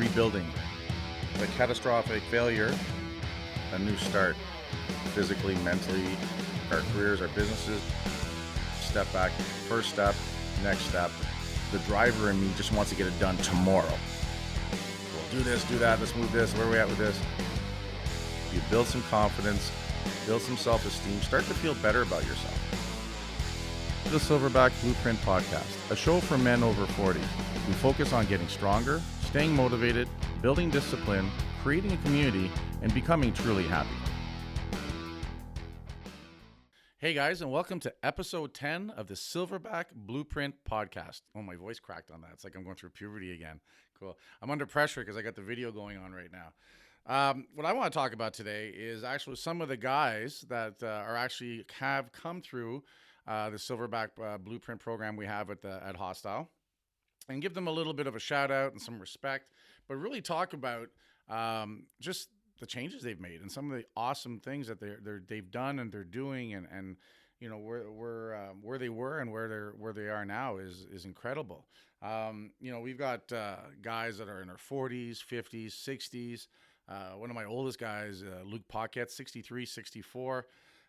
rebuilding. The catastrophic failure, a new start, physically, mentally, our careers, our businesses. Step back, first step, next step. The driver in me just wants to get it done tomorrow. We'll do this, do that, let's move this, where are we at with this? You build some confidence, build some self-esteem, start to feel better about yourself. The Silverback Blueprint Podcast, a show for men over 40. We focus on getting stronger, staying motivated, building discipline, creating a community, and becoming truly happy. Hey guys, and welcome to episode 10 of the Silverback Blueprint Podcast. Oh, my voice cracked on that. It's like I'm going through puberty again. Cool. I'm under pressure because I got the video going on right now. What I want to talk about today is actually some of the guys that have come through the Silverback Blueprint program we have at Hostile, and give them a little bit of a shout out and some respect, but really talk about just the changes they've made and some of the awesome things that they've done and they're doing, and you know where they were and where they are now is incredible. You know, we've got guys that are in their 40s, 50s, 60s. One of my oldest guys, Luke Pocket, 63, 64.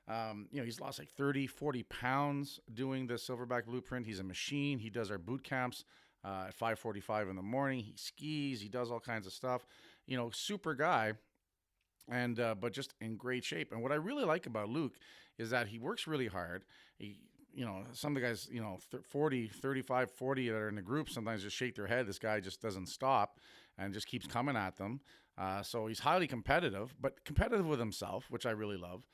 You know, he's lost like 30, 40 pounds doing the Silverback Blueprint. He's a machine. He does our boot camps at 5:45 in the morning. He skis. He does all kinds of stuff. You know, super guy, and but just in great shape. And what I really like about Luke is that he works really hard. You know, some of the guys, you know, 35, 40 that are in the group sometimes just shake their head. This guy just doesn't stop and just keeps coming at them. So he's highly competitive, but competitive with himself, which I really love.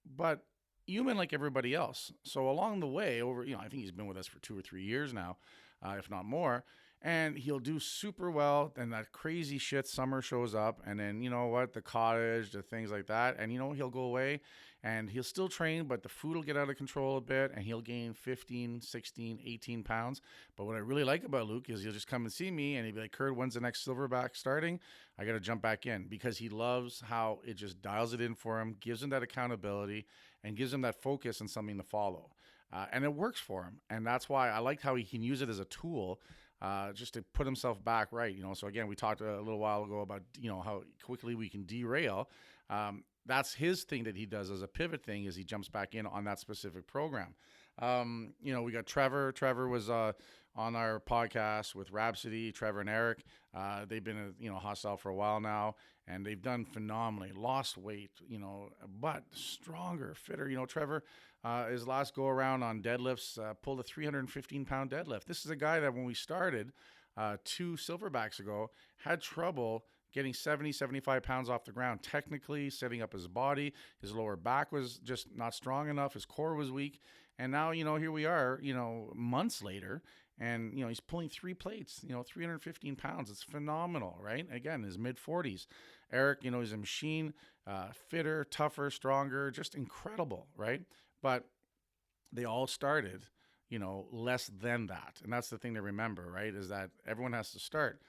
But human like everybody else. So along the way, I think he's been with us for 2 or 3 years now, if not more. And he'll do super well. And that crazy shit summer shows up. And then, you know what, the cottage, the things like that. And, you know, he'll go away and he'll still train, but the food will get out of control a bit. And he'll gain 15, 16, 18 pounds. But what I really like about Luke is he'll just come and see me and he'll be like, Kurt, when's the next Silverback starting? I got to jump back in, because he loves how it just dials it in for him, gives him that accountability, and gives him that focus and something to follow. And it works for him. And that's why I liked how he can use it as a tool just to put himself back right. You know, so again, we talked a little while ago about, you know, how quickly we can derail. That's his thing that he does as a pivot thing, is he jumps back in on that specific program. You know, we got Trevor. Trevor was on our podcast with Rhapsody, Trevor and Eric. They've been, Hostile for a while now, and they've done phenomenally. Lost weight, you know, but stronger, fitter. You know, Trevor, his last go around on deadlifts, pulled a 315-pound deadlift. This is a guy that when we started 2 Silverbacks ago had trouble getting 70, 75 pounds off the ground, technically setting up his body. His lower back was just not strong enough. His core was weak. And now, you know, here we are, you know, months later, and, you know, he's pulling 3 plates, you know, 315 pounds. It's phenomenal, right? Again, his mid-40s. Eric, you know, he's a machine, fitter, tougher, stronger, just incredible, right? But they all started, you know, less than that. And that's the thing to remember, right, is that everyone has to start.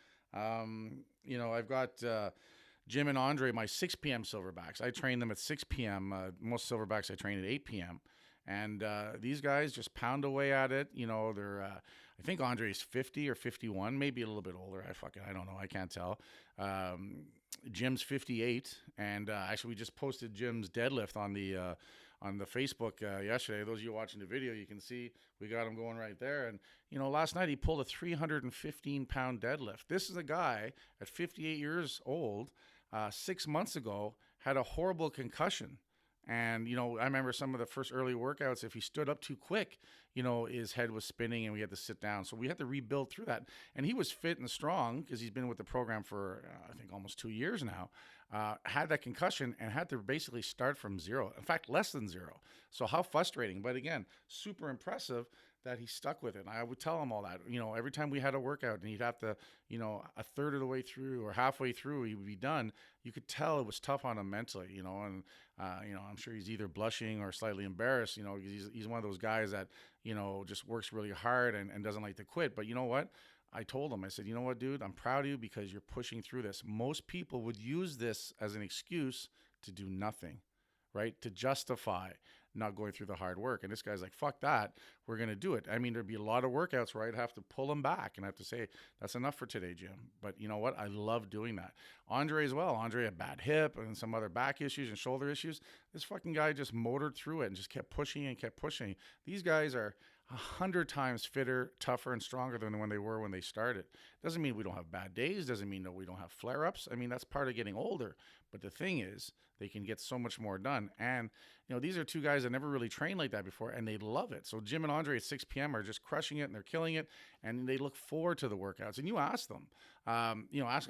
You know, I've got Jim and Andre, my 6 p.m. Silverbacks. I train them at 6 p.m. Most Silverbacks I train at 8 p.m. And these guys just pound away at it. You know, they're, I think Andre's 50 or 51, maybe a little bit older. I don't know. I can't tell. Jim's 58. And actually, we just posted Jim's deadlift on the Facebook yesterday. Those of you watching the video, you can see we got him going right there. And, you know, last night he pulled a 315-pound deadlift. This is a guy at 58 years old, 6 months ago, had a horrible concussion. And, you know, I remember some of the first early workouts, if he stood up too quick, you know, his head was spinning and we had to sit down. So we had to rebuild through that. And he was fit and strong because he's been with the program for, I think, almost 2 years now. Had that concussion and had to basically start from zero. In fact, less than zero. So how frustrating. But again, super impressive that he stuck with it. And I would tell him all that, you know, every time we had a workout and he'd have to, you know, a third of the way through or halfway through, he would be done. You could tell it was tough on him mentally, you know, and, you know, I'm sure he's either blushing or slightly embarrassed, you know, because he's one of those guys that, you know, just works really hard and doesn't like to quit. But you know what? I told him, I said, you know what, dude, I'm proud of you because you're pushing through this. Most people would use this as an excuse to do nothing, right? To justify not going through the hard work. And this guy's like, fuck that. We're going to do it. I mean, there'd be a lot of workouts where I'd have to pull him back and I have to say, that's enough for today, Jim. But you know what? I love doing that. Andre as well. Andre had bad hip and some other back issues and shoulder issues. This fucking guy just motored through it and just kept pushing and kept pushing. These guys are 100 times fitter, tougher, and stronger than when they were when they started. Doesn't mean we don't have bad days. Doesn't mean that we don't have flare-ups. I mean, that's part of getting older. But the thing is, they can get so much more done. And, you know, these are two guys that never really trained like that before, and they love it. So Jim and Andre at 6 p.m. are just crushing it, and they're killing it, and they look forward to the workouts. And you ask them, ask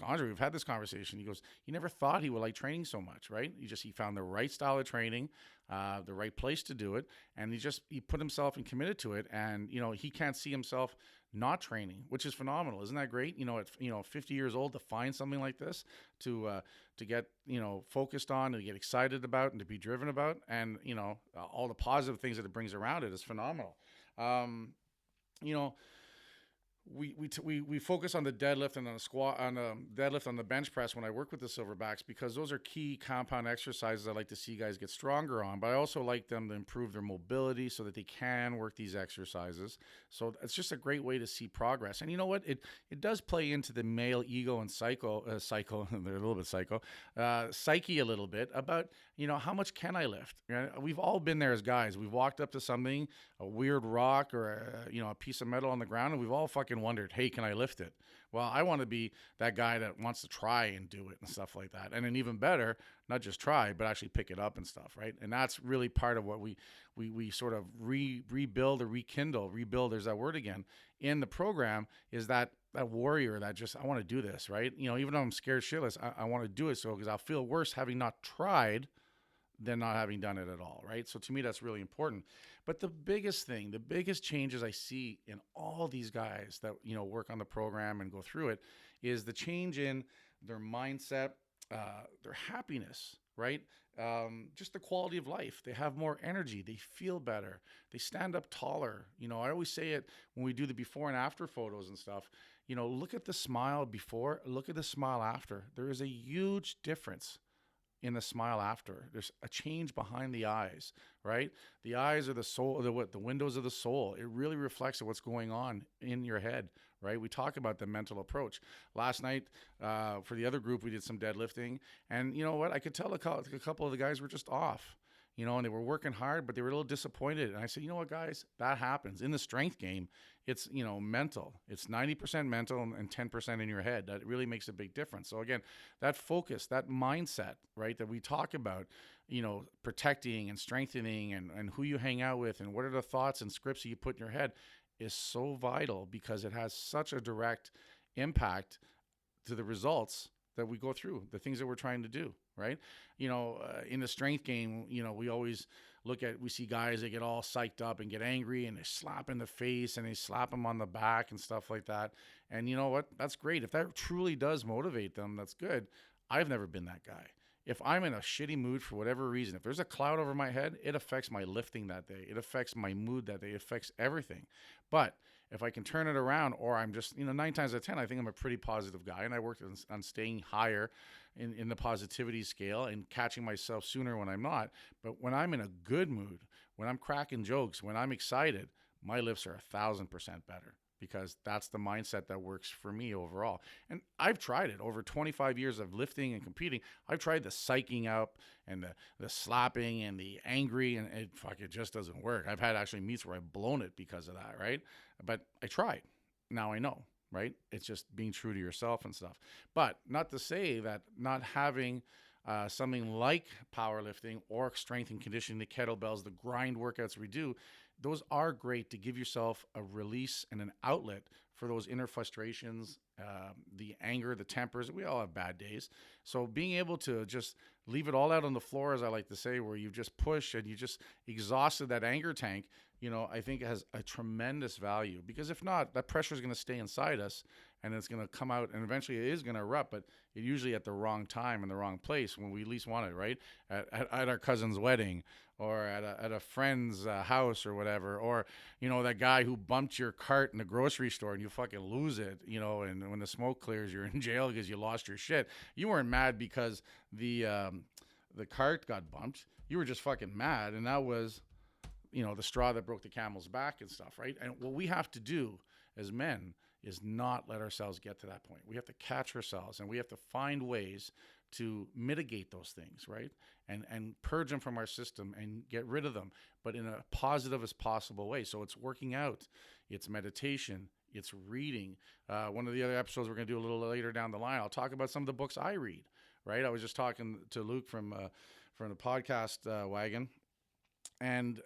Andre. We've had this conversation. He goes, he never thought he would like training so much, right? He found the right style of training, the right place to do it, and he put himself and committed to it. And, you know, he can't see himself not training, which is phenomenal. Isn't that great? You know, at 50 years old, to find something like this, to get, you know, focused on and to get excited about and to be driven about, and, you know, all the positive things that it brings around it is phenomenal. You know, we focus on the deadlift and on the squat, on the deadlift, on the bench press when I work with the Silverbacks, because those are key compound exercises I like to see guys get stronger on. But I also like them to improve their mobility so that they can work these exercises. So it's just a great way to see progress. And you know what? It does play into the male ego and psycho. They're a little bit psycho, psyche a little bit about, you know, how much can I lift? You know, we've all been there as guys. We've walked up to something, a weird rock or a piece of metal on the ground, and we've all fucking wondered, hey, can I lift it? Well, I want to be that guy that wants to try and do it and stuff like that. And then even better, not just try, but actually pick it up and stuff, right? And that's really part of what we sort of rebuild or rekindle. Rebuild, there's that word again, in the program, is that warrior that just, I want to do this, right? You know, even though I'm scared shitless, I want to do it, so because I'll feel worse having not tried than not having done it at all, right? So to me, that's really important. But the biggest changes I see in all these guys that, you know, work on the program and go through it is the change in their mindset, their happiness, right? Just the quality of life. They have more energy. They feel better. They stand up taller. You know, I always say it when we do the before and after photos and stuff. You know, look at the smile before, look at the smile after. There is a huge difference in the smile after. There's a change behind the eyes, right? The eyes are the soul, the windows of the soul. It really reflects what's going on in your head, right? We talk about the mental approach. Last night, for the other group, we did some deadlifting, and you know what? I could tell a couple of the guys were just off, you know, and they were working hard, but they were a little disappointed. And I said, you know what, guys, that happens in the strength game. It's, you know, mental. It's 90% mental and 10% in your head. That really makes a big difference. So again, that focus, that mindset, right, that we talk about, you know, protecting and strengthening and who you hang out with and what are the thoughts and scripts that you put in your head is so vital, because it has such a direct impact to the results that we go through, the things that we're trying to do, right? You know, in the strength game, you know, we always we see guys that get all psyched up and get angry and they slap in the face and they slap them on the back and stuff like that. And you know what? That's great. If that truly does motivate them, that's good. I've never been that guy. If I'm in a shitty mood for whatever reason, if there's a cloud over my head, it affects my lifting that day. It affects my mood that day. It affects everything. But if I can turn it around, or I'm just, you know, 9 times out of 10, I think I'm a pretty positive guy, and I worked on staying higher in the positivity scale and catching myself sooner when I'm not. But when I'm in a good mood, when I'm cracking jokes, when I'm excited, my lifts are 1,000% better, because that's the mindset that works for me overall. And I've tried it over 25 years of lifting and competing. I've tried the psyching up and the slapping and the angry, and it just doesn't work. I've had actually meets where I've blown it because of that, right? But I tried. Now I know, right? It's just being true to yourself and stuff. But not to say that not having something like powerlifting or strength and conditioning, the kettlebells, the grind workouts we do, those are great to give yourself a release and an outlet for those inner frustrations, the anger, the tempers. We all have bad days. So being able to just leave it all out on the floor, as I like to say, where you just push and you just exhausted that anger tank, you know, I think it has a tremendous value. Because if not, that pressure is going to stay inside us and it's going to come out, and eventually it is going to erupt, but it usually at the wrong time in the wrong place when we least want it, right? At our cousin's wedding, or at a friend's house or whatever, or, you know, that guy who bumped your cart in the grocery store and you fucking lose it, you know, and when the smoke clears, you're in jail because you lost your shit. You weren't mad because the the cart got bumped. You were just fucking mad, and that was, the straw that broke the camel's back and stuff, right? And what we have to do as men is not let ourselves get to that point. We have to catch ourselves, and we have to find ways to mitigate those things, right? And purge them from our system and get rid of them, but in a positive as possible way. So it's working out, it's meditation, it's reading. One of the other episodes we're going to do a little later down the line, I'll talk about some of the books I read, right? I was just talking to Luke from the podcast wagon, and,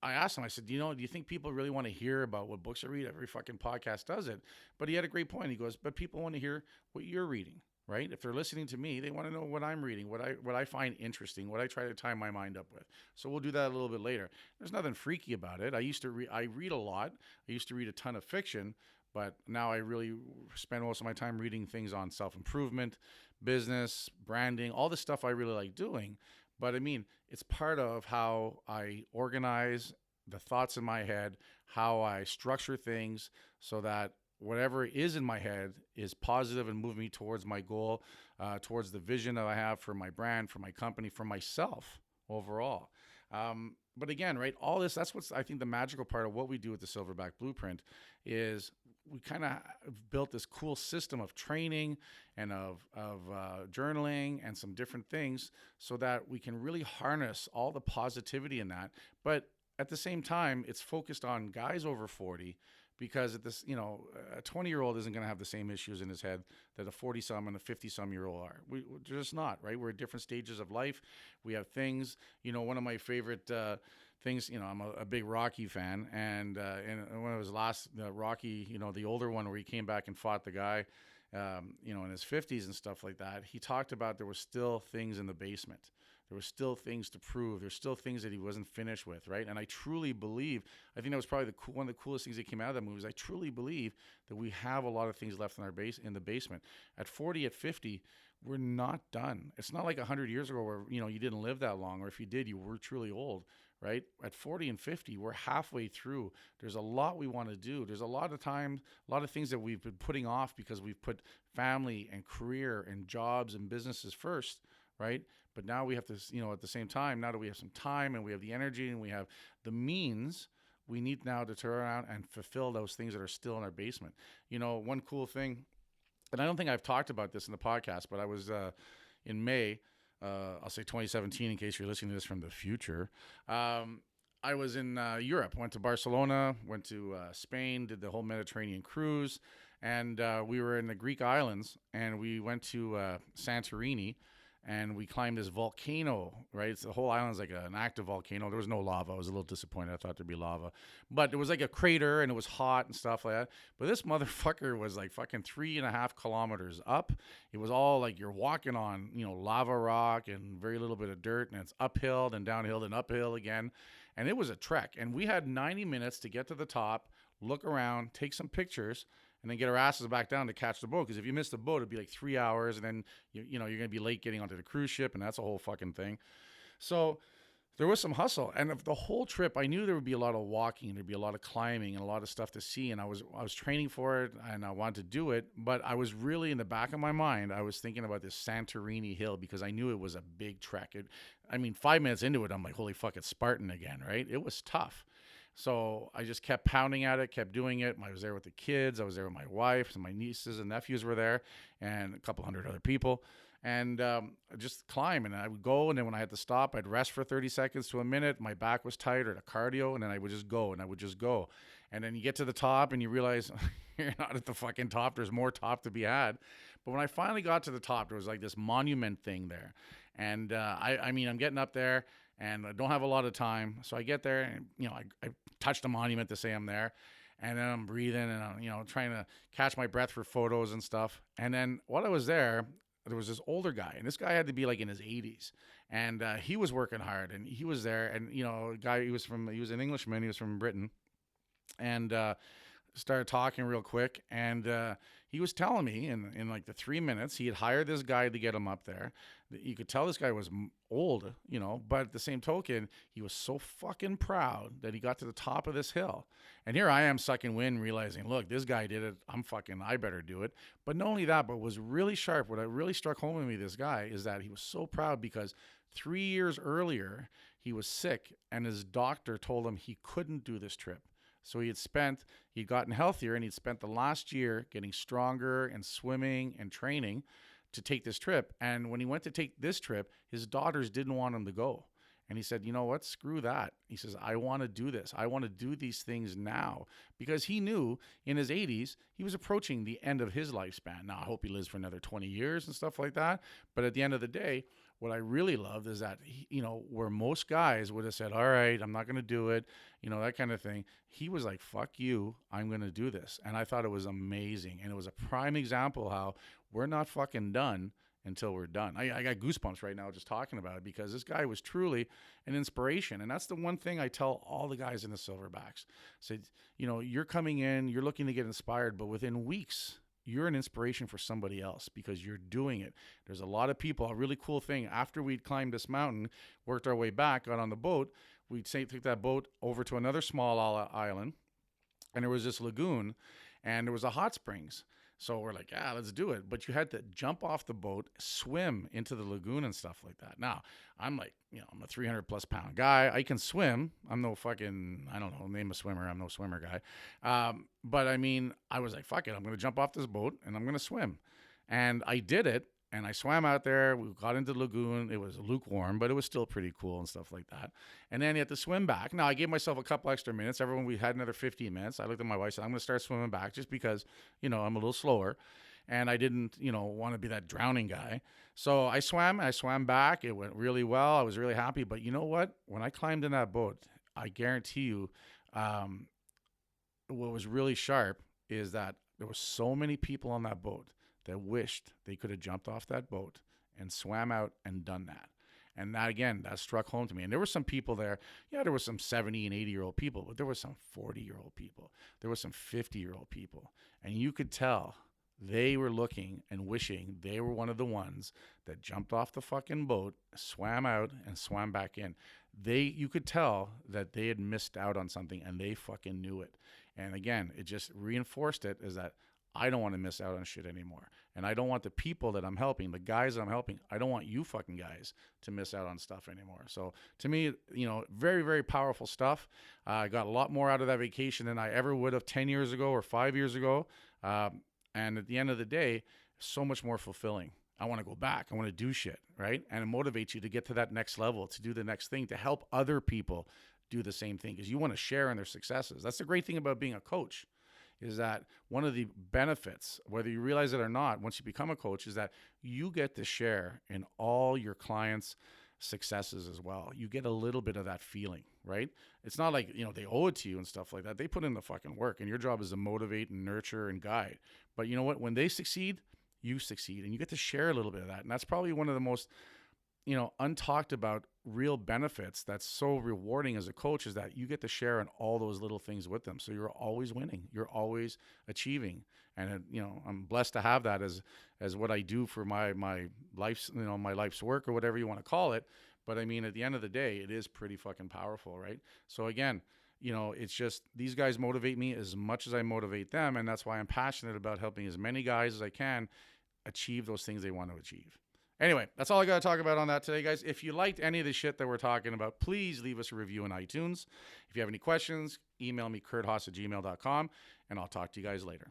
I asked him, I said, do you think people really want to hear about what books I read? Every fucking podcast does it. But he had a great point. He goes, but people want to hear what you're reading, right? If they're listening to me, they want to know what I'm reading, what I find interesting, what I try to tie my mind up with. So we'll do that a little bit later. There's nothing freaky about it. I read a lot. I used to read a ton of fiction, but now I really spend most of my time reading things on self-improvement, business, branding, all the stuff I really like doing. But I mean, it's part of how I organize the thoughts in my head, how I structure things so that whatever is in my head is positive and moving me towards my goal, towards the vision that I have for my brand, for my company, for myself overall. But again, right, all this, that's what's, I think, the magical part of what we do with the Silverback Blueprint is we kind of built this cool system of training and of journaling and some different things so that we can really harness all the positivity in that. But at the same time, it's focused on guys over 40 because at this, a 20-year-old isn't going to have the same issues in his head that a 40-some and a 50-some-year-old are. We're just not, right? We're at different stages of life. We have things, one of my favorite things, I'm a big Rocky fan, and when it was last Rocky, the older one where he came back and fought the guy, in his 50s and stuff like that, he talked about there were still things in the basement. There were still things to prove. There's still things that he wasn't finished with, right? And I truly believe, I think that was probably one of the coolest things that came out of that movie, is I truly believe that we have a lot of things left in the basement. At 40, at 50, we're not done. It's not like 100 years ago where, you didn't live that long, or if you did, you were truly old, right? At 40 and 50, we're halfway through. There's a lot we want to do. There's a lot of time, a lot of things that we've been putting off because we've put family and career and jobs and businesses first, right? But now we have to, at the same time, now that we have some time and we have the energy and we have the means, we need now to turn around and fulfill those things that are still in our basement. One cool thing, and I don't think I've talked about this in the podcast, but I was in May, I'll say 2017 in case you're listening to this from the future. I was in Europe, went to Barcelona, went to Spain, did the whole Mediterranean cruise, and we were in the Greek islands, and we went to Santorini, and we climbed this volcano, right? It's the whole island's like an active volcano. There was no lava. I was a little disappointed. I thought there'd be lava. But it was like a crater, and it was hot and stuff like that. But this motherfucker was like fucking 3.5 kilometers up. It was all like you're walking on, lava rock and very little bit of dirt, and it's uphill, then downhill, then uphill again. And it was a trek. And we had 90 minutes to get to the top, look around, take some pictures, and then get our asses back down to catch the boat. Because if you miss the boat, it'd be like 3 hours, and then you're going to be late getting onto the cruise ship, and that's a whole fucking thing. So there was some hustle, and of the whole trip, I knew there would be a lot of walking, there'd be a lot of climbing, and a lot of stuff to see. And I was training for it, and I wanted to do it, but I was really in the back of my mind, I was thinking about this Santorini hill because I knew it was a big trek. 5 minutes into it, I'm like, holy fuck, it's Spartan again, right? It was tough. So I just kept pounding at it, kept doing it. I was there with the kids. I was there with my wife, and my nieces and nephews were there, and a couple hundred other people. And just climb, and I would go, and then when I had to stop, I'd rest for 30 seconds to a minute. My back was tight, or the cardio, and then I would just go, and I would just go. And then you get to the top, and you realize you're not at the fucking top. There's more top to be had. But when I finally got to the top, there was like this monument thing there. And I'm getting up there, and I don't have a lot of time. So I get there, and, I touch the monument to say I'm there. And then I'm breathing, and I'm, trying to catch my breath for photos and stuff. And then while I was there was this older guy, and this guy had to be like in his 80s. And he was working hard, and he was there. And, he was an Englishman. He was from Britain. And started talking real quick, and he was telling me in like the 3 minutes he had hired this guy to get him up there. You could tell this guy was old, but at the same token, he was so fucking proud that he got to the top of this hill. And here I am sucking wind, realizing, look, this guy did it. I better do it. But not only that, but what was really sharp, what really struck home with me, this guy, is that he was so proud because 3 years earlier, he was sick and his doctor told him he couldn't do this trip. So he'd gotten healthier, and he'd spent the last year getting stronger and swimming and training to take this trip. And when he went to take this trip, his daughters didn't want him to go. And he said, you know what? Screw that. He says, I want to do this. I want to do these things now, because he knew in his 80s, he was approaching the end of his lifespan. Now, I hope he lives for another 20 years and stuff like that. But at the end of the day, what I really loved is that, where most guys would have said, all right, I'm not going to do it, that kind of thing. He was like, fuck you, I'm going to do this. And I thought it was amazing. And it was a prime example how we're not fucking done until we're done. I got goosebumps right now just talking about it, because this guy was truly an inspiration. And that's the one thing I tell all the guys in the Silverbacks. Say, you're coming in, you're looking to get inspired, but within weeks, you're an inspiration for somebody else because you're doing it. There's a lot of people. A really cool thing, after we'd climbed this mountain, worked our way back, got on the boat, we'd take that boat over to another small island, and there was this lagoon, and there was a hot springs. So we're like, yeah, let's do it. But you had to jump off the boat, swim into the lagoon and stuff like that. Now, I'm like, I'm a 300 plus pound guy. I can swim. I'm no fucking, I don't know, name a swimmer. I'm no swimmer guy. But I mean, I was like, fuck it. I'm going to jump off this boat and I'm going to swim. And I did it. And I swam out there. We got into the lagoon. It was lukewarm, but it was still pretty cool and stuff like that. And then you had to swim back. Now, I gave myself a couple extra minutes. We had another 15 minutes. I looked at my wife and said, I'm going to start swimming back just because, I'm a little slower. And I didn't, want to be that drowning guy. So I swam back. It went really well. I was really happy. But you know what? When I climbed in that boat, I guarantee you, what was really sharp is that there were so many people on that boat that wished they could have jumped off that boat and swam out and done that. And that, again, that struck home to me. And there were some people there. Yeah, there were some 70 and 80-year-old people, but there were some 40-year-old people. There were some 50-year-old people. And you could tell they were looking and wishing they were one of the ones that jumped off the fucking boat, swam out, and swam back in. You could tell that they had missed out on something, and they fucking knew it. And again, it just reinforced it, is that I don't want to miss out on shit anymore. And I don't want the people that I'm helping, the guys that I'm helping, I don't want you fucking guys to miss out on stuff anymore. So to me, very, very powerful stuff. I got a lot more out of that vacation than I ever would have 10 years ago or 5 years ago. And at the end of the day, so much more fulfilling. I want to go back. I want to do shit, right? And it motivates you to get to that next level, to do the next thing, to help other people do the same thing, because you want to share in their successes. That's the great thing about being a coach. Is that one of the benefits, whether you realize it or not, once you become a coach, is that you get to share in all your clients' successes as well. You get a little bit of that feeling, right? It's not like, they owe it to you and stuff like that. They put in the fucking work, and your job is to motivate and nurture and guide. But you know what? When they succeed, you succeed, and you get to share a little bit of that. And that's probably one of the most, untalked about real benefits that's so rewarding as a coach, is that you get to share in all those little things with them. So you're always winning, you're always achieving. And I'm blessed to have that as what I do for my life's, my life's work, or whatever you want to call it. But I mean, at the end of the day, it is pretty fucking powerful, right? So again, it's just, these guys motivate me as much as I motivate them. And that's why I'm passionate about helping as many guys as I can achieve those things they want to achieve. Anyway, that's all I got to talk about on that today, guys. If you liked any of the shit that we're talking about, please leave us a review on iTunes. If you have any questions, email me, kurthaas@gmail.com, and I'll talk to you guys later.